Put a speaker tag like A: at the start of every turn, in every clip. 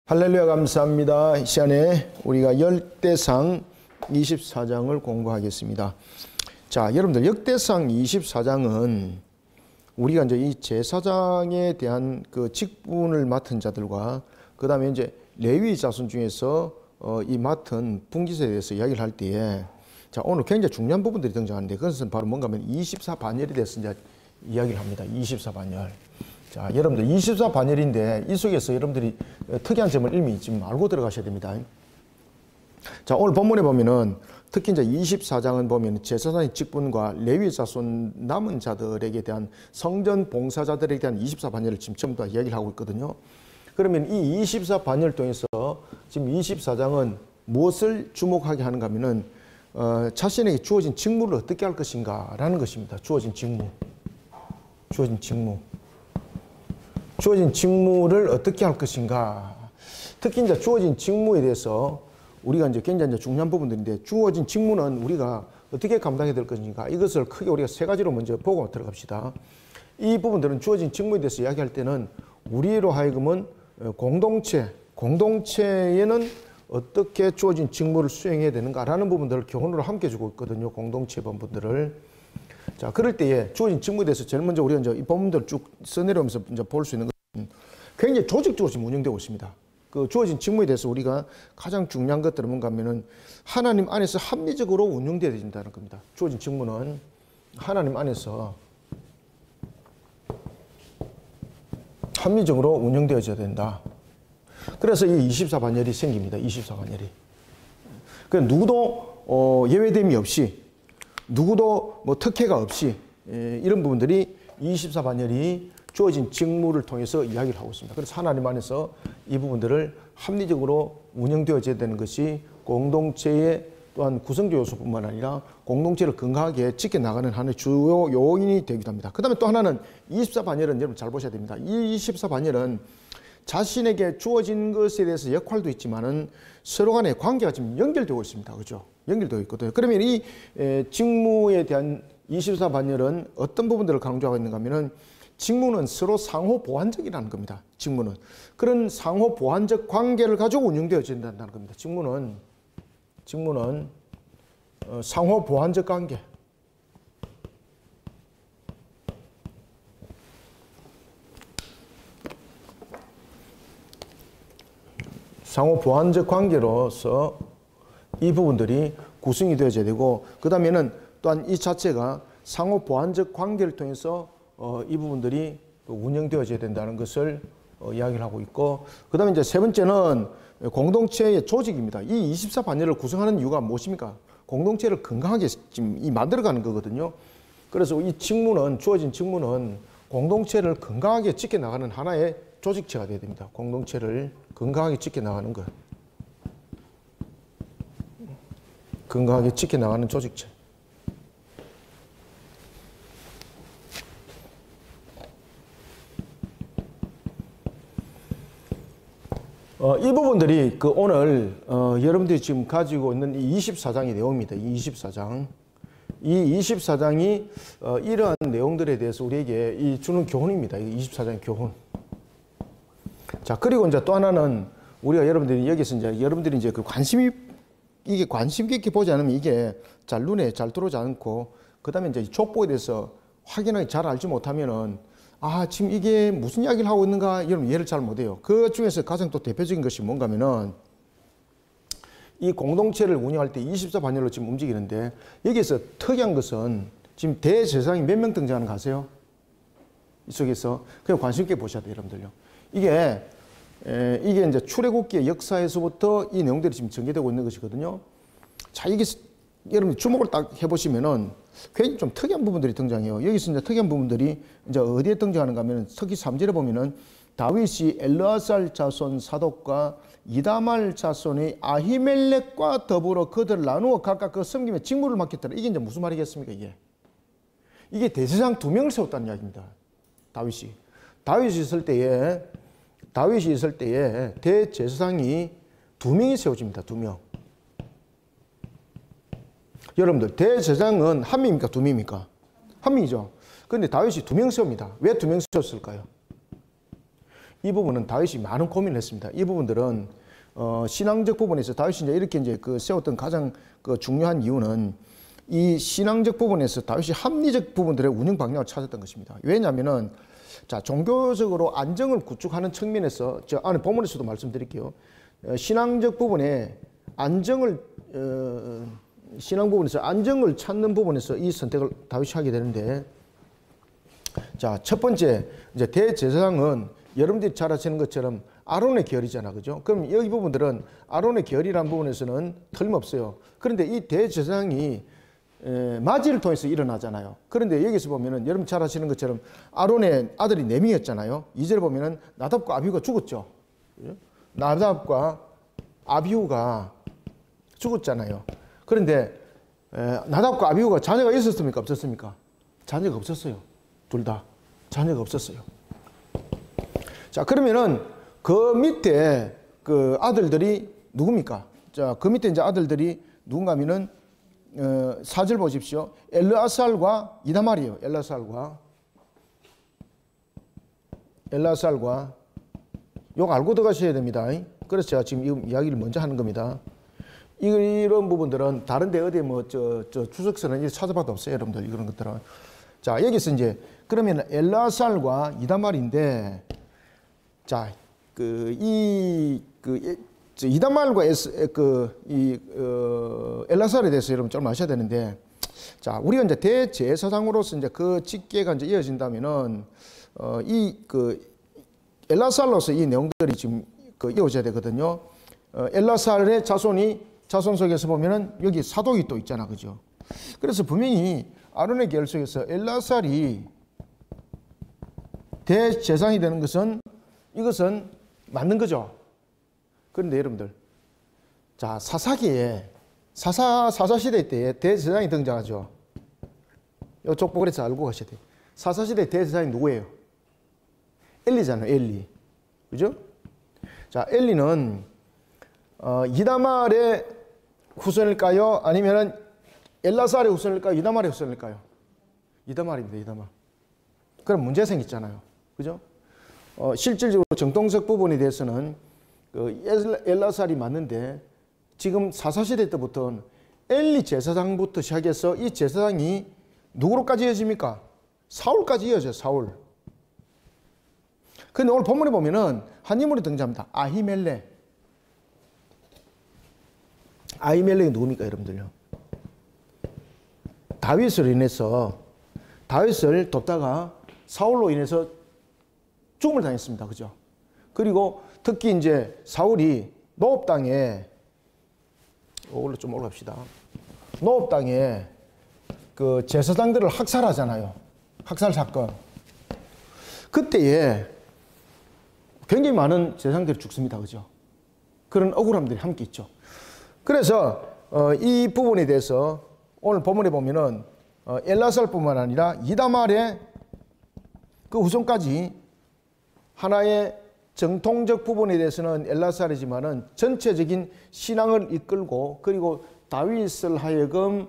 A: 할렐루야, 감사합니다. 이 시간에 우리가 역대상 24장을 공부하겠습니다. 자, 여러분들 역대상 24장은 우리가 이제 이 제사장에 대한 그 직분을 맡은 자들과 그 다음에 이제 레위 자손 중에서 이 맡은 분깃에 대해서 이야기를 할 때에 자, 오늘 굉장히 중요한 부분들이 등장하는데 그것은 바로 뭔가 하면 24반열에 대해서 이제 이야기를 합니다. 24반열. 자, 여러분들 24반열인데 이 속에서 여러분들이 특이한 점을 이미 지금 알고 들어가셔야 됩니다. 자, 오늘 본문에 보면은 특히 이제 24장은 보면 제사장의 직분과 레위 자손 남은 자들에게 대한 성전 봉사자들에 대한 24반열을 지금 전부 다 이야기를 하고 있거든요. 그러면 이 24반열 통해서 지금 24장은 무엇을 주목하게 하는가 하면은 자신에게 주어진 직무를 어떻게 할 것인가 라는 것입니다. 주어진 직무. 주어진 직무를 어떻게 할 것인가. 특히 이제 주어진 직무에 대해서 우리가 이제 굉장히 중요한 부분들인데 주어진 직무는 우리가 어떻게 감당해야 될 것인가. 이것을 크게 우리가 세 가지로 먼저 보고 들어갑시다. 이 부분들은 주어진 직무에 대해서 이야기할 때는 우리로 하여금은 공동체에는 어떻게 주어진 직무를 수행해야 되는가라는 부분들을 교훈으로 함께 주고 있거든요. 공동체 본분들을. 자, 그럴 때에 주어진 직무에 대해서 제일 먼저 우리가 이제 이 본문들을 쭉 써내려오면서 이제 볼 수 있는 것은 굉장히 조직적으로 지금 운영되고 있습니다. 그 주어진 직무에 대해서 우리가 가장 중요한 것들은 뭔가 하면은 하나님 안에서 합리적으로 운영되어야 된다는 겁니다. 주어진 직무는 하나님 안에서 합리적으로 운영되어져야 된다. 그래서 이 24반열이 생깁니다. 24반열이. 그 누구도 예외됨이 없이 누구도 뭐 특혜가 없이 이런 부분들이 24반열이 주어진 직무를 통해서 이야기를 하고 있습니다. 그래서 하나님 안에서 이 부분들을 합리적으로 운영되어져야 되는 것이 공동체의 또한 구성적 요소뿐만 아니라 공동체를 건강하게 지켜나가는 하나의 주요 요인이 되기도 합니다. 그 다음에 또 하나는 24반열은 여러분 잘 보셔야 됩니다. 이 24반열은 자신에게 주어진 것에 대해서 역할도 있지만은 서로 간의 관계가 지금 연결되고 있습니다. 그죠? 연결되어 있거든요. 그러면 이 직무에 대한 24반열은 어떤 부분들을 강조하고 있는가 하면은 직무는 서로 상호 보완적이라는 겁니다. 직무는. 그런 상호 보완적 관계를 가지고 운영되어져야 된다는 겁니다. 직무는 상호 보완적 관계. 상호 보완적 관계로서 이 부분들이 구성이 되어져야 되고 그 다음에는 또한 이 자체가 상호 보완적 관계를 통해서 이 부분들이 운영되어져야 된다는 것을 이야기를 하고 있고 그 다음에 이제 세 번째는 공동체의 조직입니다. 이 24반열을 구성하는 이유가 무엇입니까? 공동체를 건강하게 지금 만들어가는 거거든요. 그래서 이 직무는 주어진 직무는 공동체를 건강하게 지켜나가는 하나의 조직체가 되어야 됩니다. 공동체를 건강하게 지켜나가는 것. 건강하게 지켜나가는 조직체. 이 부분들이 오늘 여러분들이 지금 가지고 있는 이 24장의 내용입니다. 이 24장. 이 24장이 이러한 내용들에 대해서 우리에게 주는 교훈입니다. 이 24장의 교훈. 자, 그리고 이제 또 하나는 우리가 여러분들이 여기서 이제 여러분들이 이제 그 관심 깊게 보지 않으면 이게 잘 눈에 잘 들어오지 않고 그 다음에 이제 족보에 대해서 확인하기 잘 알지 못하면은 지금 이게 무슨 이야기를 하고 있는가 여러분 이해를 잘 못해요. 그 중에서 가장 또 대표적인 것이 뭔가 하면은 이 공동체를 운영할 때 24반열로 지금 움직이는데 여기에서 특이한 것은 지금 대제사장이 몇 명 등장하는 거 아세요? 이 속에서 그냥 관심 있게 보셔야 돼요, 여러분들요. 이게 이제 출애굽기의 역사에서부터 이 내용들이 지금 전개되고 있는 것이거든요. 자, 이게 여러분 주목을 딱 해보시면은 굉장히 좀 특이한 부분들이 등장해요. 여기서 이제 특이한 부분들이 이제 어디에 등장하는가 하면 특히 3절에 보면은 다윗이 엘르아살 자손 사독과 이다말 자손의 아히멜렉과 더불어 그들을 나누어 각각 그 섬김의 직무를 맡겼더라. 이게 이제 무슨 말이겠습니까, 이게? 이게 대제사장 2명을 세웠다는 이야기입니다. 다윗이 있을 때에 대제사장이 2명이 세워집니다. 2명. 여러분들 대제사장은 한 명입니까? 2명입니까? 한 명이죠. 그런데 다윗이 2명 세웁니다. 왜 2명 세웠을까요? 이 부분은 다윗이 많은 고민을 했습니다. 이 부분들은 신앙적 부분에서 다윗이 이제 이렇게 이제 그 세웠던 가장 그 중요한 이유는 이 신앙적 부분에서 다윗이 합리적 부분들의 운영 방향을 찾았던 것입니다. 왜냐하면은 자, 종교적으로 안정을 구축하는 측면에서 저 안에 본문에서도 말씀드릴게요. 신앙적 부분에 안정을 신앙 부분에서 안정을 찾는 부분에서 이 선택을 다윗이 하게 되는데, 자, 첫 번째 이제 대제사장은 여러분들이 잘 아시는 것처럼 아론의 계열이잖아, 그죠? 그럼 여기 부분들은 아론의 계열이라는 부분에서는 틀림없어요. 그런데 이 대제사장이 맞이를 통해서 일어나잖아요. 그런데 여기서 보면은 여러분 잘 아시는 것처럼 아론의 아들이 4명이었잖아요. 2절에 보면은 나답과 아비후가 죽었죠. 나답과 아비후가 죽었잖아요. 그런데 나답과 아비후가 자녀가 있었습니까? 없었습니까? 자녀가 없었어요. 둘 다 자녀가 없었어요. 자, 그러면은 그 밑에 그 아들들이 누굽니까? 자, 그 밑에 이제 아들들이 누군가 하면은 4절 보십시오. 엘르아살과 이다말이에요. 엘르아살과 요거 알고 들어가셔야 됩니다. 그래서 제가 지금 이 이야기를 먼저 하는 겁니다. 이런 부분들은 다른데 어디 뭐 저 추석서는 찾아봐도 없어요, 여러분들. 이런 것들은. 자, 여기서 이제 그러면 엘르아살과 이다말인데, 자, 이다말과 엘르아살에 대해서 여러분 좀 아셔야 되는데, 자, 우리가 이제 대제사장으로서 이제 그 직계가 이제 이어진다면은 엘르아살로서 이 내용들이 지금 이어져야 되거든요. 엘르아살의 자손 속에서 보면은 여기 사독이 또 있잖아, 그죠? 그래서 분명히 아론의 계열 속에서 엘르아살이 대제사장이 되는 것은 이것은 맞는 거죠. 그런데 여러분들, 자, 사사기에 사사시대 때에 대제사장이 등장하죠. 이 족보글에서 알고 가셔야 돼요. 사사시대 대제사장이 누구예요? 엘리잖아요, 엘리. 그죠? 자, 엘리는 이다말의 후손일까요? 아니면은 엘르아살의 후손일까요? 이다말의 후손일까요? 이다말입니다, 이다말. 그럼 문제 생겼잖아요. 그죠? 실질적으로 정통적 부분에 대해서는 엘르아살이 맞는데, 지금 사사시대 때부터는 엘리 제사장부터 시작해서 이 제사장이 누구로까지 이어집니까? 사울까지 이어져요, 사울. 근데 오늘 본문에 보면은 한 인물이 등장합니다. 아히멜렉. 아히멜렉이 누굽니까, 여러분들요? 다윗을 인해서, 다윗을 돕다가 사울로 인해서 죽음을 당했습니다. 그죠? 그리고 특히 이제 사울이 노업 땅에, 좀 올라갑시다. 노업 땅에 그 제사장들을 학살하잖아요. 학살 사건. 그때에 굉장히 많은 제사장들이 죽습니다. 그죠? 그런 억울함들이 함께 있죠. 그래서 이 부분에 대해서 오늘 본문에 보면은 엘르아살뿐만 아니라 이다말의 그 후손까지 하나의 정통적 부분에 대해서는 엘르아살이지만은 전체적인 신앙을 이끌고, 그리고 다윗을 하여금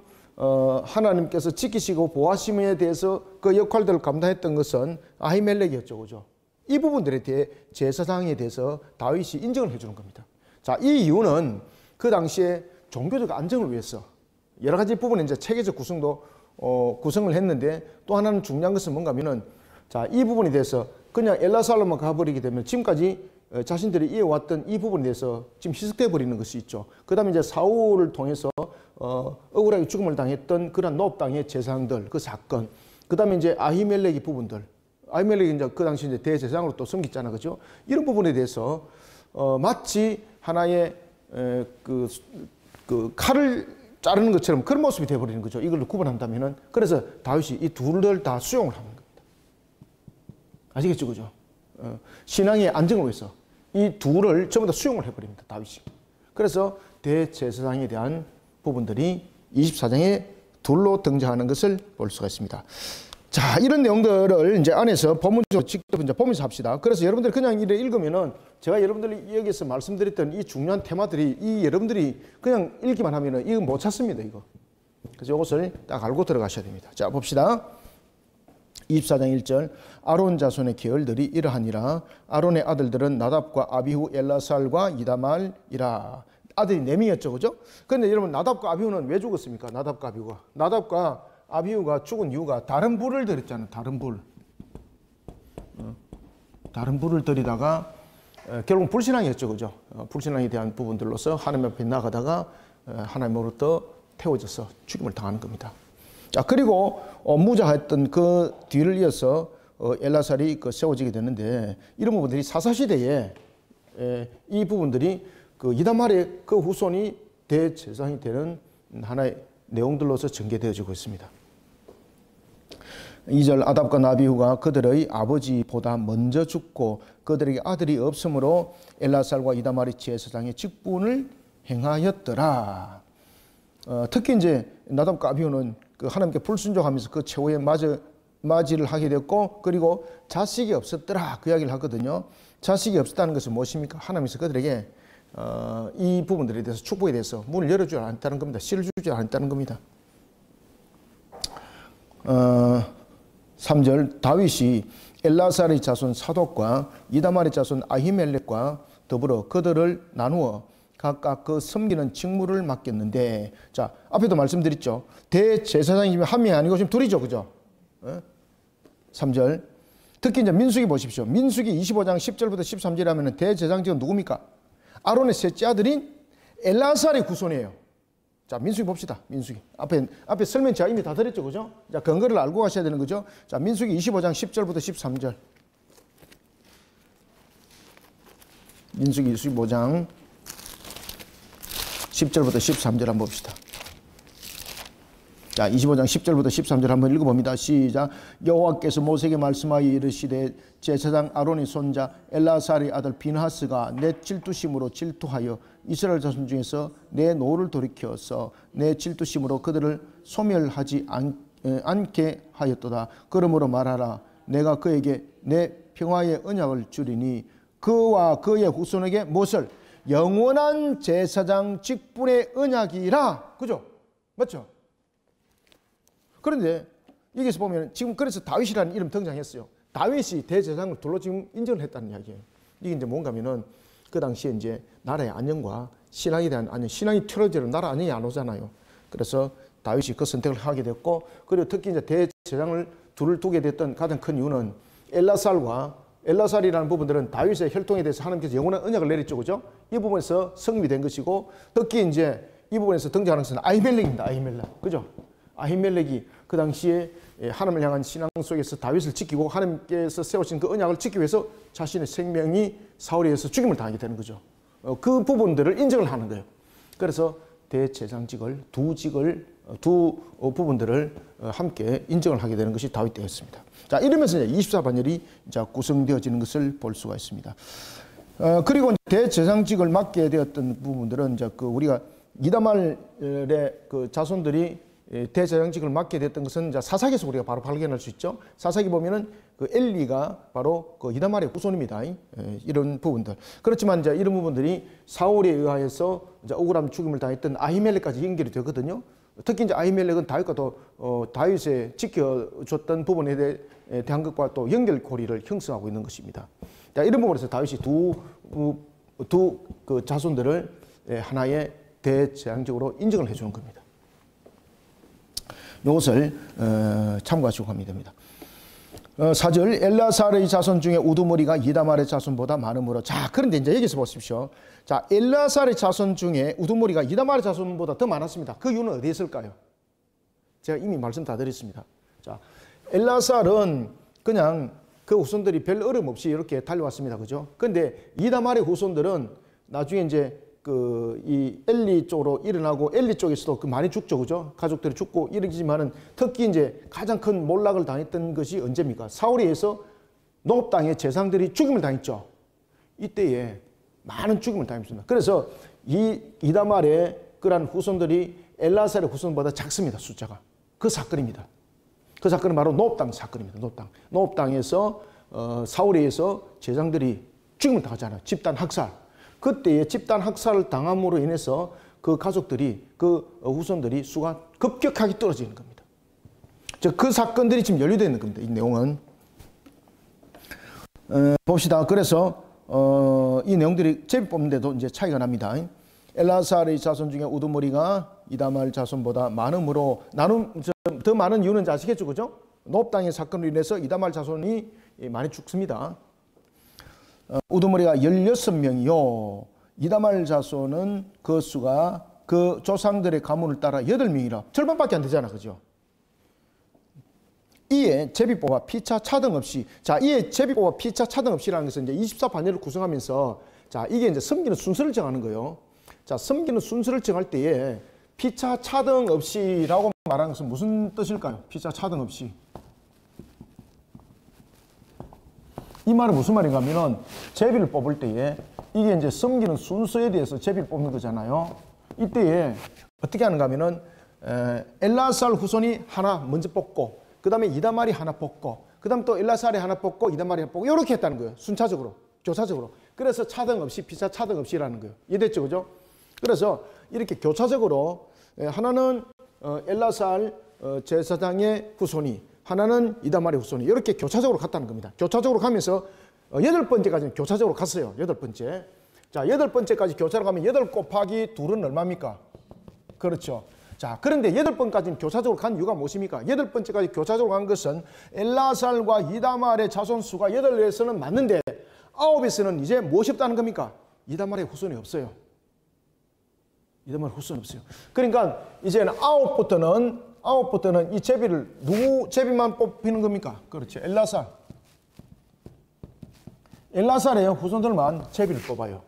A: 하나님께서 지키시고 보호하심에 대해서 그 역할들을 감당했던 것은 아히멜렉이었죠. 그죠? 이 부분들에 대해 제사장에 대해서 다윗이 인정을 해주는 겁니다. 자, 이 이유는 그 당시에 종교적 안정을 위해서 여러 가지 부분에 이제 체계적 구성도 구성을 했는데, 또 하나는 중요한 것은 뭔가 하면은, 자, 이 부분에 대해서 그냥 엘르아살로만 가버리게 되면 지금까지 자신들이 이어왔던 이 부분에 대해서 지금 희석돼 버리는 것이 있죠. 그 다음에 이제 사울을 통해서 억울하게 죽음을 당했던 그런 노업 땅의 제사장들, 그 사건. 그 다음에 이제 아히멜렉의 부분들. 아히멜렉이 이제 그 당시 이제 대제사장으로 또 섬겼잖아. 그죠? 이런 부분에 대해서 마치 하나의 그 칼을 자르는 것처럼 그런 모습이 되어버리는 거죠. 이걸로 구분한다면은. 그래서 다윗이 이 둘을 다 수용을 하는 겁니다. 아시겠죠? 그죠? 신앙의 안정을 위해서 이 둘을 전부 다 수용을 해버립니다. 다윗이. 그래서 대제사장에 대한 부분들이 24장에 둘로 등장하는 것을 볼 수가 있습니다. 자, 이런 내용들을 이제 안에서 본문적으로 직접 이제 보면서 합시다. 그래서 여러분들이 그냥 이래 읽으면은 제가 여러분들이 여기서 말씀드렸던 이 중요한 테마들이 이 여러분들이 그냥 읽기만 하면은 이거 못 찾습니다, 이거. 그래서 이것을 딱 알고 들어가셔야 됩니다. 자, 봅시다. 24장 1절 아론 자손의 계열들이 이러하니라. 아론의 아들들은 나답과 아비후 엘라살과 이다말이라. 아들이 4명이었죠. 그죠? 그런데 여러분 나답과 아비후는 왜 죽었습니까? 나답과 아비후가 죽은 이유가 다른 불을 들였잖아요. 다른 불을 들이다가 결국 불신앙이었죠. 그죠? 불신앙에 대한 부분들로서 하나님 앞에 나가다가 하나님으로부터 태워져서 죽임을 당하는 겁니다. 자, 그리고 무자했던 그 뒤를 이어서 엘라살이 세워지게 되는데 이런 부분들이 사사시대에 이 부분들이 그 이다말의 그 후손이 대제사장이 되는 하나의 내용들로서 전개되어지고 있습니다. 2절 아답과 나비후가 그들의 아버지보다 먼저 죽고 그들에게 아들이 없으므로 엘라살과 이다말이 제사장의 직분을 행하였더라. 특히 이제 나답과 아비후는 그 하나님께 불순종하면서 그 최후의 맞이를 하게 됐고 그리고 자식이 없었더라 그 이야기를 하거든요. 자식이 없었다는 것은 무엇입니까? 하나님께서 그들에게 이 부분들에 대해서 축복에 대해서 문을 열어주지 않았다는 겁니다. 씨를 주지 않았다는 겁니다. 3절 다윗이 엘라살의 자손 사독과 이다말의 자손 아히멜렉과 더불어 그들을 나누어 각각 그 섬기는 직무를 맡겼는데, 자 앞에도 말씀드렸죠. 대제사장이면 한 명이 아니고 지금 둘이죠. 그죠? 3절 특히 이제 민수기 보십시오. 민수기 25장 10절부터 13절에 하면 대제사장직은 누굽니까? 아론의 셋째 아들인 엘라살의 후손이에요. 자, 민수기 봅시다. 민수기. 앞에 설명 제가 이미 다 드렸죠. 그죠? 자, 근거를 알고 가셔야 되는 거죠. 자, 민수기 25장 10절부터 13절. 민수기 25장 10절부터 13절 한번 봅시다. 자, 25장 10절부터 13절 한번 읽어봅니다. 시작. 여호와께서 모세에게 말씀하여 이르시되 제사장 아론의 손자 엘라살의 아들 비느하스가 내 질투심으로 질투하여 이스라엘 자손 중에서 내 노를 돌이켜서 내 질투심으로 그들을 소멸하지 않게 하였도다. 그러므로 말하라. 내가 그에게 내 평화의 언약을 주리니 그와 그의 후손에게 무엇을? 영원한 제사장 직분의 언약이라. 그죠? 맞죠? 그런데 여기서 보면 지금 그래서 다윗이라는 이름 등장했어요. 다윗이 대제사장을 둘로 지금 인정을 했다는 이야기예요. 이게 이제 뭔가 하면은 그 당시에 이제 나라의 안녕과 신앙에 대한 안녕, 신앙이 틀어지는 나라 안녕이 안 오잖아요. 그래서 다윗이 그 선택을 하게 됐고, 그리고 특히 이제 대제사장을 둘을 두게 됐던 가장 큰 이유는 엘라살이라는 부분들은 다윗의 혈통에 대해서 하나님께서 영원한 언약을 내렸죠. 그죠? 이 부분에서 성립이 된 것이고, 특히 이제 이 부분에서 등장하는 것은 아히멜렉입니다. 아히멜렉. 그죠? 아히멜렉이 그 당시에 하나님을 향한 신앙 속에서 다윗을 지키고 하나님께서 세우신 그 언약을 지키기 위해서 자신의 생명이 사울에 의해서 죽임을 당하게 되는 거죠. 그 부분들을 인정을 하는 거예요. 그래서 대제사장직을 두 부분들을 함께 인정을 하게 되는 것이 다윗 때였습니다. 자, 이러면서 이제 24반열이 이제 구성되어지는 것을 볼 수가 있습니다. 그리고 대제사장직을 맡게 되었던 부분들은 이제 그 우리가 이다말의 그 자손들이 대제사장직을 맡게 됐던 것은 이제 사사기에서 우리가 바로 발견할 수 있죠. 사사기 보면은 그 엘리가 바로 그 이다말의 후손입니다. 이런 부분들. 그렇지만 이제 이런 부분들이 사울에 의하여서 이제 억울한 죽임을 당했던 아히멜렉까지 연결이 되거든요. 특히 이제 아히멜렉은 다윗과 또 다윗에 지켜줬던 부분에 대한 것과 또 연결고리를 형성하고 있는 것입니다. 자, 이런 부분에서 다윗이 두 그 자손들을 하나의 대제사장직으로 인정을 해주는 겁니다. 이것을 참고하시고 가면 됩니다. 4절 엘라살의 자손 중에 우두머리가 이다말의 자손보다 많으므로. 자, 그런데 이제 여기서 보십시오. 자, 엘라살의 자손 중에 우두머리가 이다말의 자손보다 더 많았습니다. 그 이유는 어디에 있을까요? 제가 이미 말씀 다 드렸습니다. 자, 엘라살은 그냥 그 후손들이 별 어려움 없이 이렇게 달려왔습니다. 그죠? 근데 이다말의 후손들은 나중에 이제 이 엘리 쪽으로 일어나고 엘리 쪽에서도 그 많이 죽죠. 그죠? 가족들이 죽고 이러지만은 특히 이제 가장 큰 몰락을 당했던 것이 언제입니까? 사울에 의해서 노업 땅의 제사장들이 죽임을 당했죠. 이때에 많은 죽임을 당했습니다. 그래서 이다말의 그러한 후손들이 엘라살의 후손보다 작습니다. 숫자가. 그 사건입니다. 그 사건은 바로 노업 땅 사건입니다. 노업 땅에서 사울에 의해서 제사장들이 죽임을 당하잖아요. 집단 학살. 그때의 집단 학살을 당함으로 인해서 그 가족들이, 그 후손들이 수가 급격하게 떨어지는 겁니다. 그 사건들이 지금 연루되어 있는 겁니다. 이 내용은. 봅시다. 그래서 이 내용들이 제비 뽑는데도 이제 차이가 납니다. 엘라살의 자손 중에 우두머리가 이다말 자손보다 많음으로 더 많은 이유는 아시겠죠, 그죠? 노업 땅의 사건으로 인해서 이다말 자손이 많이 죽습니다. 우두머리가 16명이요. 이다말 자손은 그 수가 그 조상들의 가문을 따라 8명이라 절반밖에 안 되잖아, 그죠? 이에 제비뽑아 피차 차등 없이, 자, 이에 제비뽑아 피차 차등 없이라는 것은 이제 24반열을 구성하면서, 자, 이게 이제 섬기는 순서를 정하는 거예요. 자, 섬기는 순서를 정할 때에 피차 차등 없이라고 말하는 것은 무슨 뜻일까요? 피차 차등 없이. 이 말은 무슨 말인가 하면은 제비를 뽑을 때에 이게 이제 섬기는 순서에 대해서 제비를 뽑는 거잖아요. 이때에 어떻게 하는가 하면은 엘라살 후손이 하나 먼저 뽑고, 그 다음에 이다말이 하나 뽑고, 그 다음 또 엘라살이 하나 뽑고, 이다말이 하나 뽑고, 이렇게 했다는 거예요. 순차적으로, 교차적으로. 그래서 차등 없이, 피차 차등 없이라는 거예요. 이해됐죠, 그죠? 그래서 이렇게 교차적으로 하나는 엘라살 제사장의 후손이, 하나는 이다말의 후손이 이렇게 교차적으로 갔다는 겁니다. 교차적으로 가면서 8번째까지는 교차적으로 갔어요. 8번째. 자, 8번째까지 교차로 가면 8 곱하기 2는 얼마입니까? 그렇죠. 자, 그런데 8번까지는 교차적으로 간 이유가 무엇입니까? 8번째까지 교차적으로 간 것은 엘라살과 이다말의 자손수가 8에서는 맞는데 9에서는 이제 무엇이 없다는 겁니까? 이다말의 후손이 없어요. 이다말의 후손이 없어요. 그러니까 이제는 9부터는 이 제비를 누구 제비만 뽑히는 겁니까? 그렇죠. 엘라살의 후손들만 제비를 뽑아요.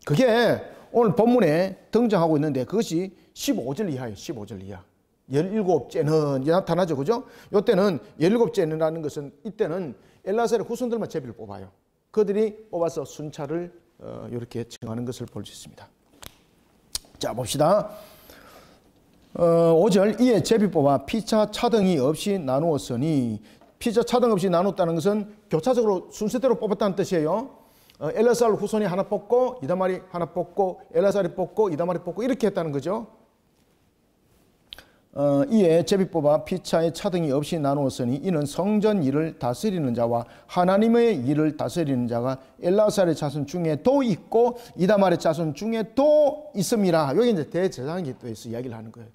A: 그게 오늘 본문에 등장하고 있는데 그것이 15절 이하예요. 15절 이하. 17째는 나타나죠. 그죠? 이때는 17째라는 것은 이때는 엘라살의 후손들만 제비를 뽑아요. 그들이 뽑아서 순차를 이렇게 정하는 것을 볼 수 있습니다. 자, 봅시다. 5절 이에 제비 뽑아 피차 차등이 없이 나누었으니, 피차 차등 없이 나눴다는 것은 교차적으로 순서대로 뽑았다는 뜻이에요. 엘라살 후손이 하나 뽑고 이다말이 하나 뽑고 엘라살이 뽑고 이다말이 뽑고 이렇게 했다는 거죠. 이에 제비 뽑아 피차의 차등이 없이 나누었으니 이는 성전 일을 다스리는 자와 하나님의 일을 다스리는 자가 엘라살의 자손 중에도 있고 이다말의 자손 중에도 있음이라. 여기 이제 대제사장에 대해서 이야기를 하는 거예요.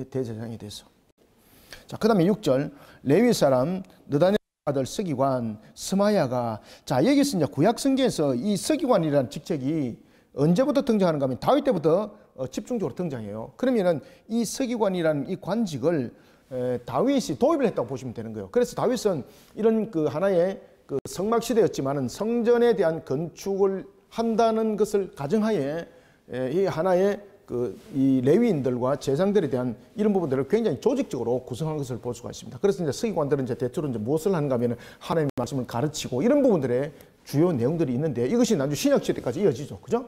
A: 대제사장에 대해서. 자, 그 다음에 6절 레위 사람 느다넬 아들 서기관 스마야가, 자, 여기서 이제 구약 성경에서 이 서기관이라는 직책이 언제부터 등장하는가 하면 다윗 때부터 집중적으로 등장해요. 그러면은 이 서기관이라는 이 관직을 다윗이 도입을 했다고 보시면 되는 거예요. 그래서 다윗은 이런 그 하나의 그 성막 시대였지만은 성전에 대한 건축을 한다는 것을 가정하에 이 하나의 이 레위인들과 제사장들에 대한 이런 부분들을 굉장히 조직적으로 구성한 것을 볼 수가 있습니다. 그래서 이제 서기관들은 이제 대체로 이제 무엇을 하는가 하면 하나님의 말씀을 가르치고 이런 부분들의 주요 내용들이 있는데 이것이 나중에 신약 시대까지 이어지죠. 그죠?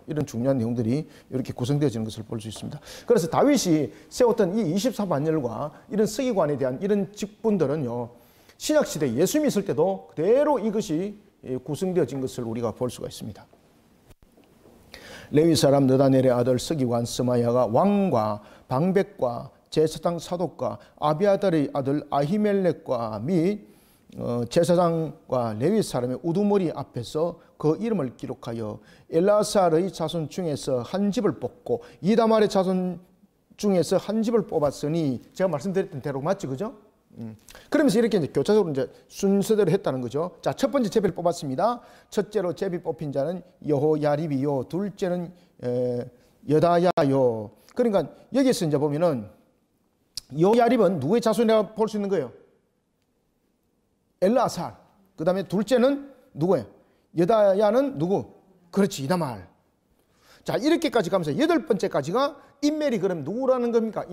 A: 이런 중요한 내용들이 이렇게 구성되어지는 것을 볼 수 있습니다. 그래서 다윗이 세웠던 이 24반열과 이런 서기관에 대한 이런 직분들은요, 신약 시대 예수님이 있을 때도 그대로 이것이 구성되어진 것을 우리가 볼 수가 있습니다. 레위 사람 느다넬의 아들 서기관 스마야가 왕과 방백과 제사장 사독과 아비아달의 아들 아히멜렉과 및 제사장과 레위 사람의 우두머리 앞에서 그 이름을 기록하여 엘라살의 자손 중에서 한 집을 뽑고 이다말의 자손 중에서 한 집을 뽑았으니, 제가 말씀드렸던 대로 맞죠, 그죠? 그러면서 이렇게 이제 교차적으로 이제 순서대로 했다는 거죠. 자, 첫 번째 제비를 뽑았습니다. 첫째로 제비 뽑힌 자는 여호야립이요, 둘째는 여다야요. 그러니까 여기서 이제 보면은 여호야립은 누구의 자손이라고 볼 수 있는 거예요? 엘라살. 그 다음에 둘째는 누구예요? 여다야는 누구? 그렇지, 이다말. 자, 이렇게까지 가면서 8번째까지가 인멜이 그럼 누구라는 겁니까?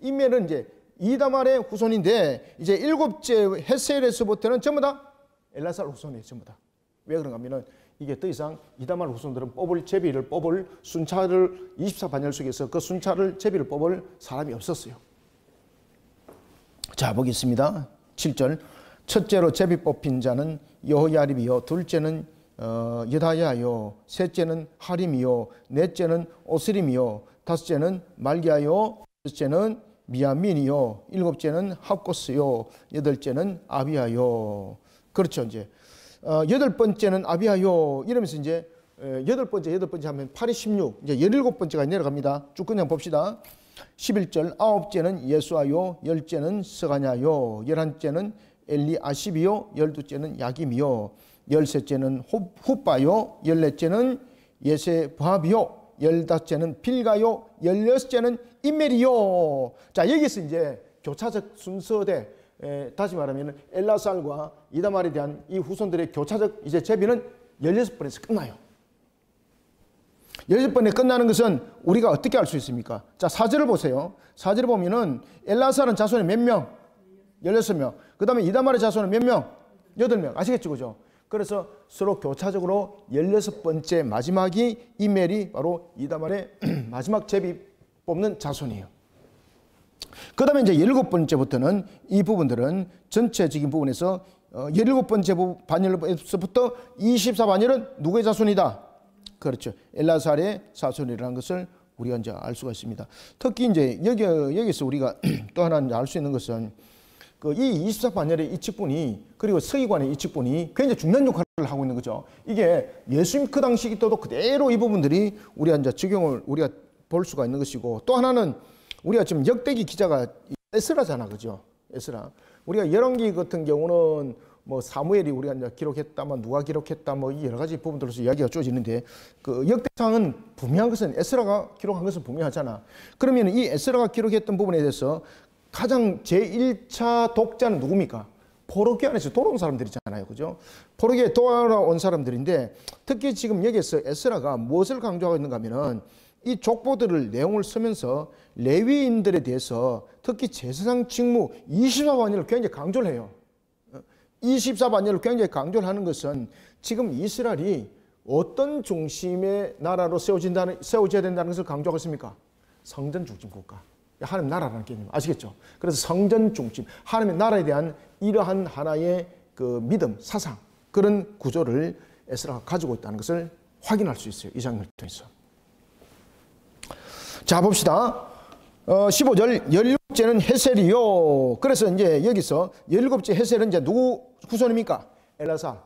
A: 인멜은 이제 이다말의 후손인데, 이제 7째 헤셀에서부터는 전부 다 엘라살 후손이에요. 전부 다. 왜 그런가 하면은 이게 더 이상 이다말 후손들은 제비를 뽑을 순차를 24반열 속에서 그 순차를 제비를 뽑을 사람이 없었어요. 자, 보겠습니다. 7절 첫째로 제비 뽑힌 자는 여호야립이요, 둘째는 여다야요, 셋째는 하림이요, 넷째는 오스림이요, 다섯째는 말기야요, 여섯째는 미야민이요. 일곱째는 합고스요. 여덟째는 아비야요. 그렇죠. 이제 여덟 번째는 아비야요. 이러면서 이제 여덟 번째 하면 8이 16. 이제 17번째가 내려갑니다. 쭉 그냥 봅시다. 11절 아홉째는 예수아요. 열째는 스가냐요. 11째는 엘리아십이요. 12째는 야김이요. 13째는 훗바요. 14째는 예세바비요. 15째는 빌가요. 16째는 임멜이요. 자, 여기서 이제 교차적 순서대, 다시 말하면 엘라살과 이다말에 대한 이 후손들의 교차적 이제 제비는 16번에서 끝나요. 16번에 끝나는 것은 우리가 어떻게 알 수 있습니까? 자, 4절을 보세요. 4절을 보면은 엘라살은 자손이 몇 명? 16명. 그 다음에 이다말의 자손은 몇 명? 8명. 아시겠죠? 그죠? 그래서 서로 교차적으로 16번째 마지막이 이멜이 바로 이다말의 마지막 제비 뽑는 자손이에요. 그 다음에 이제 17번째부터는 이 부분들은 전체적인 부분에서 17번째 반열에서부터 24반열은 누구의 자손이다? 그렇죠. 엘라살의 자손이라는 것을 우리가 이제 알 수가 있습니다. 특히 이제 여기서 우리가 또 하나 알 수 있는 것은 이 24반열의 이 직분이 그리고 서기관의 이 직분이 굉장히 중요한 역할을 하고 있는 거죠. 이게 예수님 그 당시 때도 그대로 이 부분들이 우리가 이제 적용을 우리가 볼 수가 있는 것이고 또 하나는 우리가 지금 역대기 기자가 에스라잖아, 그죠? 에스라. 우리가 열왕기 같은 경우는 뭐 사무엘이 우리가 이제 기록했다, 뭐 누가 기록했다, 뭐 여러 가지 부분들로서 이야기가 쪼지는데 그 역대상은 분명한 것은 에스라가 기록한 것은 분명하잖아. 그러면 이 에스라가 기록했던 부분에 대해서 가장 제1차 독자는 누굽니까? 포로기 안에서 돌아온 사람들이잖아요, 그죠? 포로기에 돌아온 사람들인데 특히 지금 여기에서 에스라가 무엇을 강조하고 있는가 하면은 이 족보들을 내용을 쓰면서 레위인들에 대해서 특히 제사장 직무 24반열을 굉장히 강조를 해요. 24반열을 굉장히 강조를 하는 것은 지금 이스라엘이 어떤 중심의 나라로 세워져야 된다는 것을 강조하고 있습니까? 성전 중심 국가. 하나님 나라라는 개념 아시겠죠? 그래서 성전 중심, 하나님의 나라에 대한 이러한 하나의 그 믿음, 사상 그런 구조를 에스라가 가지고 있다는 것을 확인할 수 있어요. 이 장면을 통해서. 자, 봅시다. 15절 17째는 헤셀이요. 그래서 이제 여기서 17째 헤셀은 이제 누구 후손입니까? 엘라살.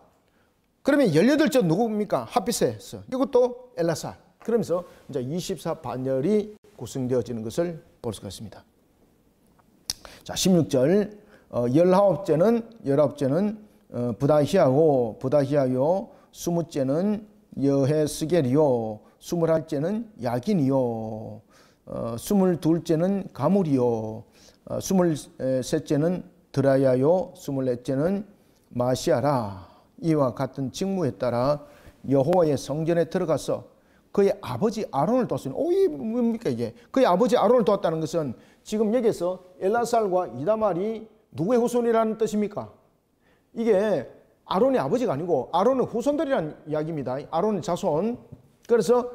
A: 그러면 18째 누구입니까? 하피세스. 이것도 엘라살. 그러면서 이제 24반열이 구성되어지는 것을 볼 수가 있습니다. 자, 16절 19째는 부다히야요. 20째는 여헤스겔이요. 21째는 야긴이요. 22째는 가물이요. 23째는 드라야요. 24째는 마시아라. 이와 같은 직무에 따라 여호와의 성전에 들어가서 그의 아버지 아론을 도왔으니, 이 뭡니까 이게? 그의 아버지 아론을 도왔다는 것은 지금 여기서 엘라살과 이다말이 누구의 후손이라는 뜻입니까? 이게 아론의 아버지가 아니고 아론의 후손들이라는 이야기입니다. 아론의 자손. 그래서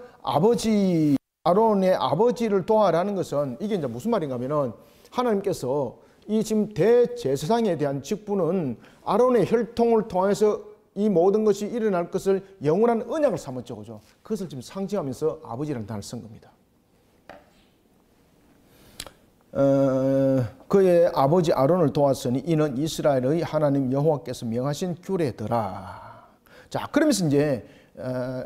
A: 아론의 아버지를 도와라는 것은 이게 이제 무슨 말인가 하면은 하나님께서 이 지금 대제사장에 대한 직분은 아론의 혈통을 통해서 이 모든 것이 일어날 것을 영원한 언약을 삼았죠, 그죠? 그것을 지금 상징하면서 아버지라는 단어를 쓴 겁니다. 그의 아버지 아론을 도왔으니 이는 이스라엘의 하나님 여호와께서 명하신 규례더라. 자, 그러면서 이제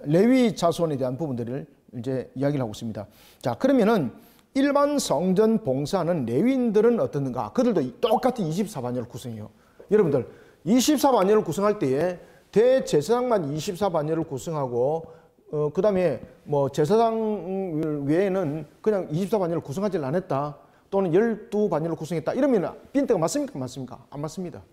A: 레위 자손에 대한 부분들을 이제 이야기를 하고 있습니다. 자, 그러면은 일반 성전 봉사는 레위인들은 어떻는가? 그들도 똑같은 24반열을 구성해요. 여러분들 24반열을 구성할 때에 대제사장만 24반열을 구성하고 그 다음에 뭐 제사장 외에는 그냥 24반열을 구성하지 않았다 또는 12반열을 구성했다 이러면 빈대가 맞습니까? 맞습니까? 안 맞습니다.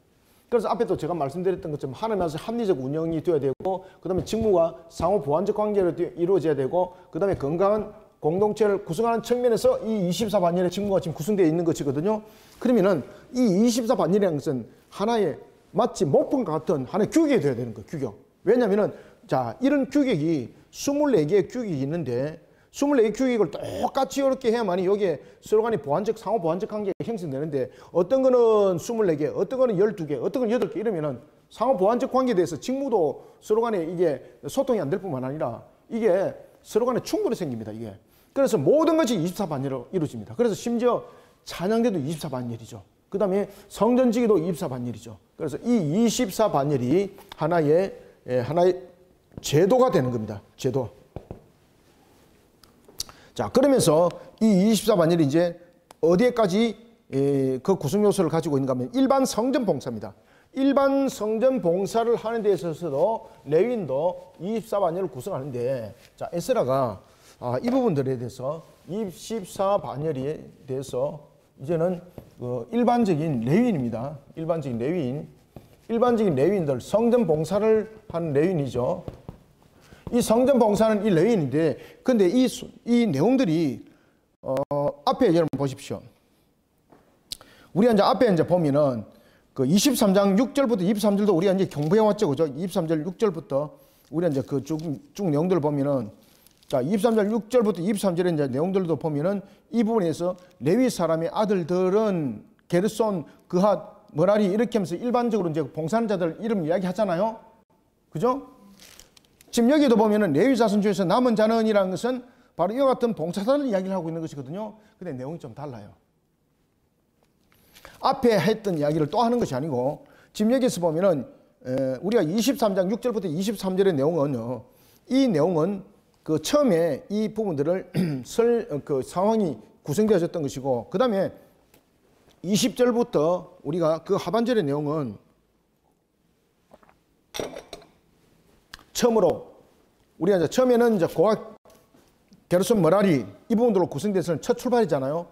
A: 그래서 앞에도 제가 말씀드렸던 것처럼 하나님께서 합리적 운영이 되어야 되고 그 다음에 직무가 상호 보완적 관계를 이루어져야 되고 그 다음에 건강한 공동체를 구성하는 측면에서 이 24반열의 직무가 지금 구성되어 있는 것이거든요. 그러면은 이 24반열이라는 것은 하나의 마치 목품과 같은 하나의 규격이 되어야 되는 거예요. 규격. 왜냐하면은 자, 이런 규격이 24개의 규격이 있는데 24개 규격을 똑같이 이렇게 해야만이 여기에 서로 간의 보완적, 상호 보완적 관계가 형성되는데 어떤 거는 24개, 어떤 거는 12개, 어떤 건 8개 이러면은 상호 보완적 관계에 대해서 직무도 서로 간에 이게 소통이 안 될 뿐만 아니라 이게 서로 간에 충돌이 생깁니다, 이게. 그래서 모든 것이 24반열로 이루어집니다. 그래서 심지어 찬양대도 24반열이죠. 그 다음에 성전지기도 24반열이죠. 그래서 이 24반열이 하나의 제도가 되는 겁니다. 제도. 자, 그러면서 이 24반열이 이제 어디에까지 그 구성 요소를 가지고 있는가 하면 일반 성전 봉사입니다. 일반 성전 봉사를 하는 데 있어서도 레위인도 24반열을 구성하는데, 자, 에스라가 이 부분들에 대해서 24반열에 대해서 이제는 일반적인 레위인입니다. 일반적인 레위인들, 성전 봉사를 하는 레위인이죠. 이 성전 봉사는 이 레위인인데, 근데 이 내용들이 앞에 여러분 보십시오. 우리가 이제 앞에 이제 보면은 그 23장 6절부터 23절도 우리가 이제 경부해 왔죠, 그죠? 23절 6절부터 우리가 이제 그 쭉 내용들을 보면은, 자, 23절 6절부터 23절의 이제 내용들도 보면은 이 부분에서 레위 사람의 아들들은 게르손, 그핫, 머라리 이렇게 하면서 일반적으로 이제 봉사하는 자들 이름 이야기하잖아요, 그죠? 지금 여기도 보면은 레위 자손 중에서 남은 자는이라는 것은 바로 이와 같은 봉사자를 이야기를 하고 있는 것이거든요. 근데 내용이 좀 달라요. 앞에 했던 이야기를 또 하는 것이 아니고, 지금 여기서 보면은 우리가 23장 6절부터 23절의 내용은 이 내용은 그 처음에 이 부분들을 그 상황이 구성되어졌던 것이고, 그 다음에 20절부터 우리가 그 하반절의 내용은 처음으로 우리가 이제 처음에는 이제 고학 게르손 머라리 이 부분들로 구성돼서는 첫 출발이잖아요.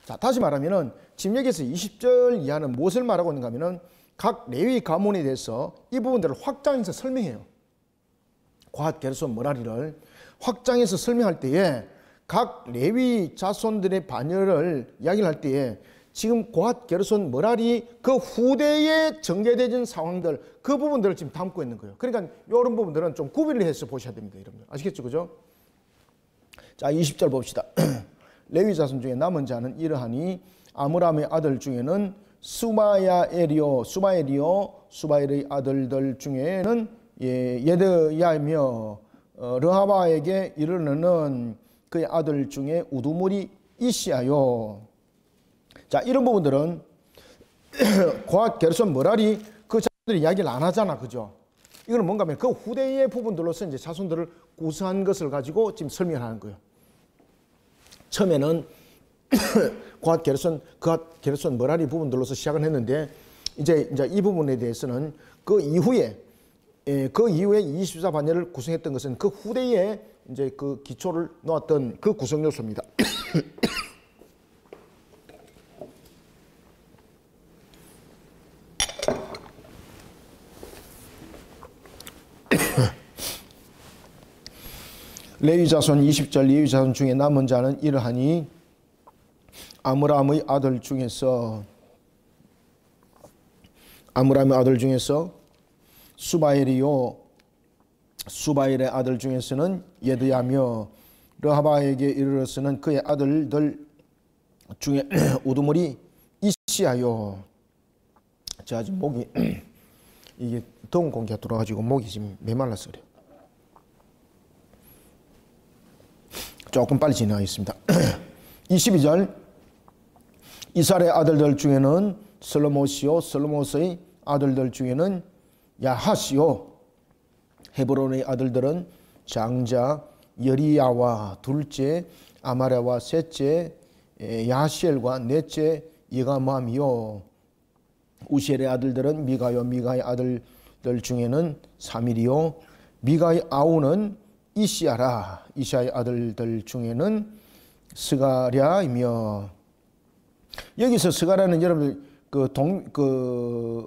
A: 자, 다시 말하면은 지금 여기서 20절 이하는 무엇을 말하고 있는가 하면은 각 레위 가문에 대해서 이 부분들을 확장해서 설명해요. 고핫 게르손 머라리를 확장해서 설명할 때에 각 레위 자손들의 반열을 이야기를 할 때에 지금 고핫 게르손 머라리 그 후대에 전개되는 상황들, 그 부분들을 지금 담고 있는 거예요. 그러니까 이런 부분들은 좀 구별을 해서 보셔야 됩니다, 여러분들. 아시겠죠, 그죠? 자, 20절 봅시다. 레위 자손 중에 남은 자는 이러하니 아므람의 아들 중에는 수바엘이요 수바엘의 아들들 중에는 예드야며 르하바에게 이르는 그의 아들 중에 우두물이 이시아요. 자, 이런 부분들은 고핫 게르손 머라리 그 자손들이 이야기를 안 하잖아, 그죠? 이거는 뭔가 하면 그 후대의 부분들로서 이제 자손들을 구성한 것을 가지고 지금 설명하는 거예요. 처음에는 고핫 게르손 머라리 부분들로서 시작을 했는데, 이제 이 부분에 대해서는 그 이후에 24반열을 구성했던 것은 그 후대에 이제 그 기초를 놓았던 그 구성 요소입니다. 레위 자손 20절 레위 자손 중에 남은 자는 이러하니 아므람의 아들 중에서 수바엘이요 수바엘의 아들 중에서는 예드야며 르하바에게 이르렀으는 그의 아들들 중에 우두물이 이시아요. 제가 지금 목이 이게 더운 공기가 들어가지고 목이 지금 메말라서 그래요. 조금 빨리 진행하겠습니다. 22절 이스라엘의 아들들 중에는 슬로못이요 슬로못의 아들들 중에는 야하시요 헤브론의 아들들은 장자 여리야와 둘째 아마랴와 셋째 야시엘과 넷째 예가맘이요 우시엘의 아들들은 미가요 미가의 아들들 중에는 사밀이요 미가의 아우는 이시아라 이시아의 아들들 중에는 스가랴이며, 여기서 스가랴는 여러분들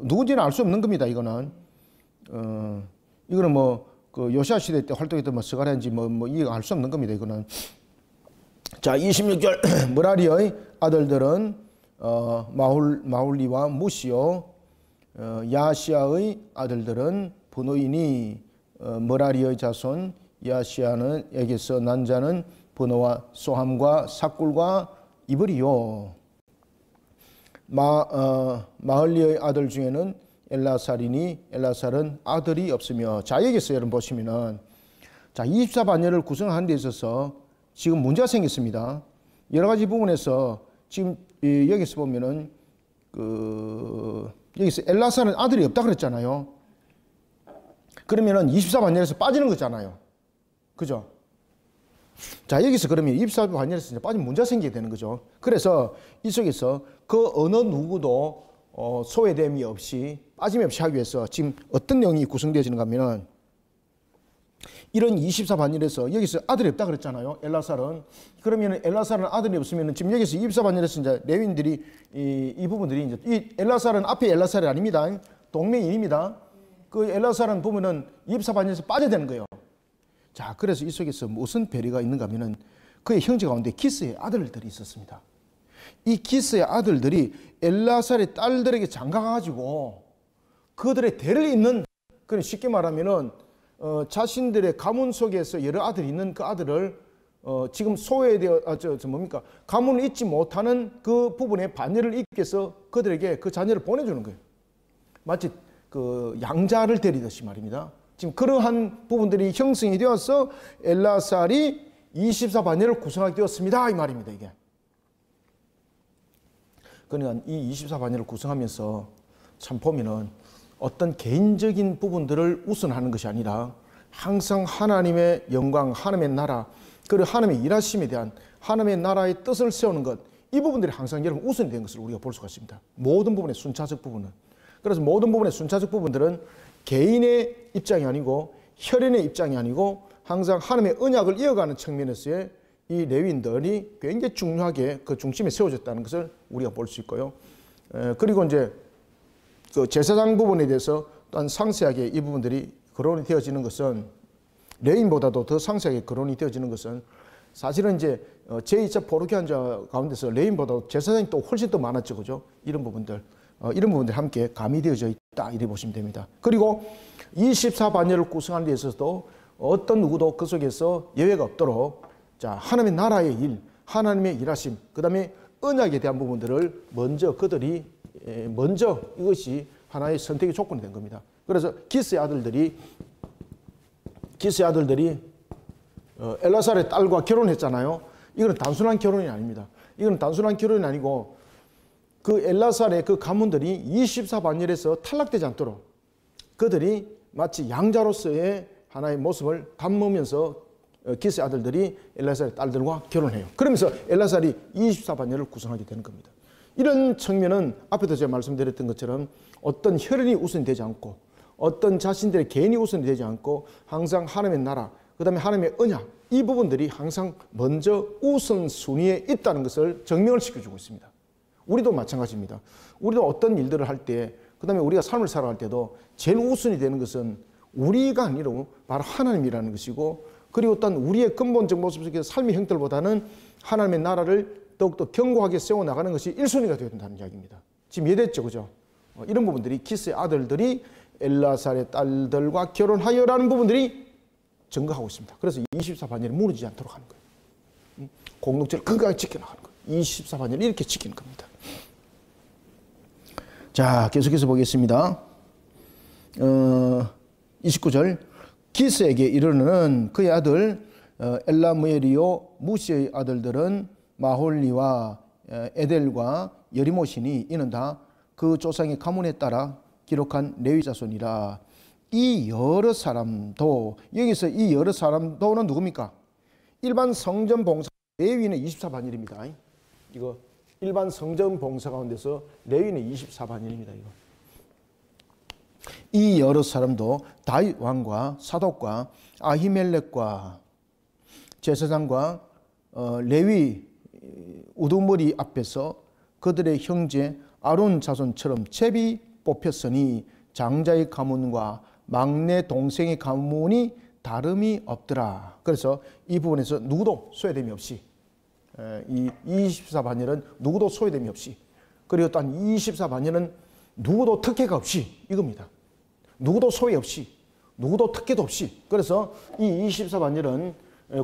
A: 누군지는 알 수 없는 겁니다. 이거는 그 요시아 시대 때 활동했던 스가랴인지 이거 알 수 없는 겁니다. 이거는. 자, 26절 머라리의 아들들은 마훌리와 무시요 야시아의 아들들은 브노이니 머라리의 자손 야시아는 에게서 난 자는 브노와 소함과 삭굴과 이브리요. 마흘리의 아들 중에는 엘라살이니 엘라살은 아들이 없으며. 자, 여기서 여러분 보시면은 자 24반열을 구성하는 데 있어서 지금 문제가 생겼습니다. 여러 가지 부분에서 지금 여기서 보면은 여기서 엘라사는 아들이 없다 그랬잖아요. 그러면은 24반열에서 빠지는 거잖아요. 그죠? 자, 여기서 그러면 24반열에서 이제 빠지면 문제가 생기게 되는 거죠. 그래서 이 속에서 그 어느 누구도 소외됨이 없이 빠짐이 없이 하기 위해서 지금 어떤 내용이 구성되어지는가 하면은 이런 24반열에서 여기서 아들이 없다 그랬잖아요. 엘라살은. 그러면 엘라살은 아들이 없으면 지금 여기서 24반열에서 이제 레위인들이 이 부분들이 이제 이 엘라살은 앞에 엘라살이 아닙니다. 동맹인입니다. 그 엘라살은 보면은 24반열에서 빠져야 되는 거예요. 자, 그래서 이 속에서 무슨 배려가 있는가 하면은 그의 형제 가운데 기스의 아들들이 있었습니다. 이 기스의 아들들이 엘라살의 딸들에게 장가가가지고 그들의 대를 잇는, 그런 쉽게 말하면은 자신들의 가문 속에서 여러 아들이 있는 그 아들을 지금 소외되어 가문을 잇지 못하는 그 부분에 반열을 잇게 해서 그들에게 그 자녀를 보내주는 거예요. 마치 그 양자를 데리듯이 말입니다. 지금 그러한 부분들이 형성이 되어서 엘라살이 24반열을 구성하게 되었습니다. 이 말입니다. 이게. 그러니까 이 24반열을 구성하면서 참 보면은 어떤 개인적인 부분들을 우선하는 것이 아니라 항상 하나님의 영광, 하나님의 나라, 그리고 하나님의 일하심에 대한 하나님의 나라의 뜻을 세우는 것, 이 부분들이 항상 여러분 우선이 된 것을 우리가 볼 수가 있습니다. 모든 부분의 순차적 부분은. 그래서 모든 부분의 순차적 부분들은 개인의 입장이 아니고 혈연의 입장이 아니고 항상 하나님의 언약을 이어가는 측면에서의 이 레위인들이 굉장히 중요하게 그 중심에 세워졌다는 것을 우리가 볼 수 있고요. 그리고 이제 그 제사장 부분에 대해서 또한 상세하게 이 부분들이 거론이 되어지는 것은 레위인보다도 더 상세하게 거론이 되어지는 것은 사실은 이제 제2차 포로기한자 가운데서 레위인보다도 제사장이 또 훨씬 더 많았죠. 그죠? 이런 부분들 함께 가미되어져 있다. 이렇게 보시면 됩니다. 그리고 24반열을 구성하는 데 있어서도 어떤 누구도 그 속에서 예외가 없도록 자, 하나님의 나라의 일, 하나님의 일하심, 그 다음에 언약에 대한 부분들을 먼저 이것이 하나의 선택의 조건이 된 겁니다. 그래서 기스의 아들들이 엘라살의 딸과 결혼했잖아요. 이거는 단순한 결혼이 아닙니다. 이거는 단순한 결혼이 아니고 그 엘라살의 그 가문들이 24반열에서 탈락되지 않도록 그들이 마치 양자로서의 하나의 모습을 담으면서 기스의 아들들이 엘라살의 딸들과 결혼해요. 그러면서 엘라살이 24반열을 구성하게 되는 겁니다. 이런 측면은 앞에도 제가 말씀드렸던 것처럼 어떤 혈연이 우선되지 않고 어떤 자신들의 개인이 우선되지 않고 항상 하나님의 나라, 그 다음에 하나님의 언약, 이 부분들이 항상 먼저 우선순위에 있다는 것을 증명을 시켜주고 있습니다. 우리도 마찬가지입니다. 우리도 어떤 일들을 할 때, 그 다음에 우리가 삶을 살아갈 때도 제일 우선이 되는 것은 우리가 아니라 바로 하나님이라는 것이고, 그리고 또한 우리의 근본적 모습 속에서 삶의 형태보다는 하나님의 나라를 더욱더 견고하게 세워나가는 것이 1순위가 되어야 된다는 이야기입니다. 지금 이해됐죠? 그죠? 이런 부분들이 기스의 아들들이 엘라살의 딸들과 결혼하여라는 부분들이 증거하고 있습니다. 그래서 24반열이 무너지지 않도록 하는 거예요. 공동체를 건강하게 지켜나가는 거예요. 24반열을 이렇게 지키는 겁니다. 자, 계속해서 보겠습니다. 29절. 기스에게 이르는 그의 아들 엘라무엘이요 무시의 아들들은 마홀리와 에델과 여리모시니 이는 다 그 조상의 가문에 따라 기록한 레위 자손이라. 이 여러 사람도, 여기서 이 여러 사람도는 누굽니까? 일반 성전 봉사 레위는 24반열입니다. 이거 일반 성전 봉사 가운데서 레위는 24반열입니다. 이거. 이 여러 사람도 다윗 왕과 사독과 아히멜렉과 제사장과 레위 우두머리 앞에서 그들의 형제 아론 자손처럼 제비 뽑혔으니 장자의 가문과 막내 동생의 가문이 다름이 없더라. 그래서 이 부분에서 누구도 소외됨이 없이, 이 24반열은 누구도 소외됨이 없이, 그리고 또한 24반열은 누구도 특혜가 없이, 이겁니다. 누구도 소외 없이, 누구도 특혜도 없이. 그래서 이 24반열은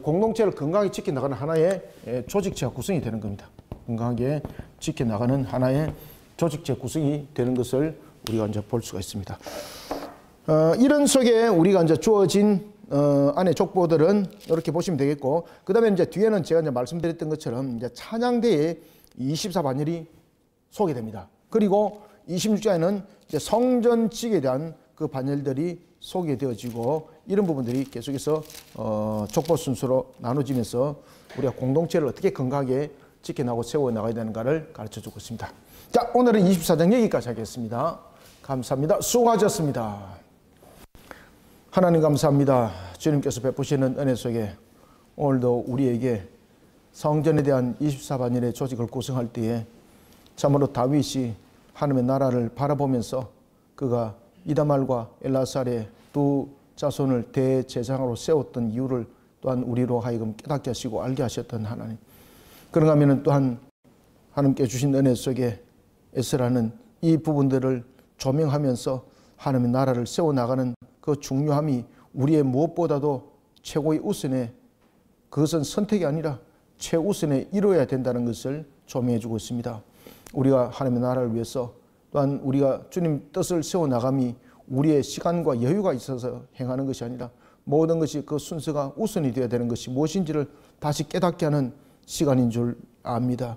A: 공동체를 건강하게 지켜나가는 하나의 조직체가 구성이 되는 겁니다. 건강하게 지켜나가는 하나의 조직체 구성이 되는 것을 우리가 이제 볼 수가 있습니다. 이런 속에 우리가 이제 주어진 안에 족보들은 이렇게 보시면 되겠고, 그 다음에 이제 뒤에는 제가 이제 말씀드렸던 것처럼 이제 찬양대의 24반열이 소개됩니다. 그리고 26장에는 이제 성전직에 대한 그 반열들이 소개되어지고 이런 부분들이 계속해서 족보 순서로 나눠지면서 우리가 공동체를 어떻게 건강하게 지켜나가고 세워나가야 되는가를 가르쳐주고 있습니다. 자, 오늘은 24장 여기까지 하겠습니다. 감사합니다. 수고하셨습니다. 하나님 감사합니다. 주님께서 베푸시는 은혜 속에 오늘도 우리에게 성전에 대한 24반열의 조직을 구성할 때에 참으로 다윗이 하나님의 나라를 바라보면서 그가 이다말과 엘라살의 두 자손을 대제사장으로 세웠던 이유를 또한 우리로 하여금 깨닫게 하시고 알게 하셨던 하나님. 그런가 하면 또한 하나님께 주신 은혜 속에 에스라는 이 부분들을 조명하면서 하나님의 나라를 세워나가는 그 중요함이 우리의 무엇보다도 최고의 우선에, 그것은 선택이 아니라 최우선에 이루어야 된다는 것을 조명해 주고 있습니다. 우리가 하나님의 나라를 위해서 또한 우리가 주님 뜻을 세워나감이 우리의 시간과 여유가 있어서 행하는 것이 아니라 모든 것이 그 순서가 우선이 되어야 되는 것이 무엇인지를 다시 깨닫게 하는 시간인 줄 압니다.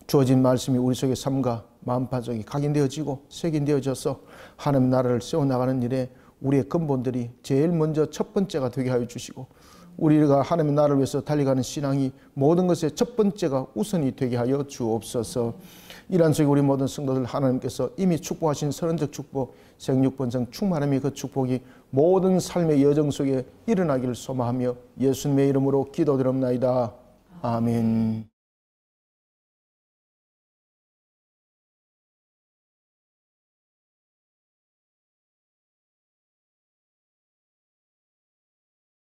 A: 주어진 말씀이 우리 속의 삶과 마음판속에 각인되어지고 색인되어져서 하나님의 나라를 세워나가는 일에 우리의 근본들이 제일 먼저 첫 번째가 되게 하여 주시고 우리가 하나님의 나라를 위해서 달려가는 신앙이 모든 것의 첫 번째가 우선이 되게 하여 주옵소서. 이러한 속에 우리 모든 성도들 하나님께서 이미 축복하신 선언적 축복, 생육번성 충만함의 그 축복이 모든 삶의 여정 속에 일어나기를 소망하며 예수님의 이름으로 기도드립나이다. 아멘.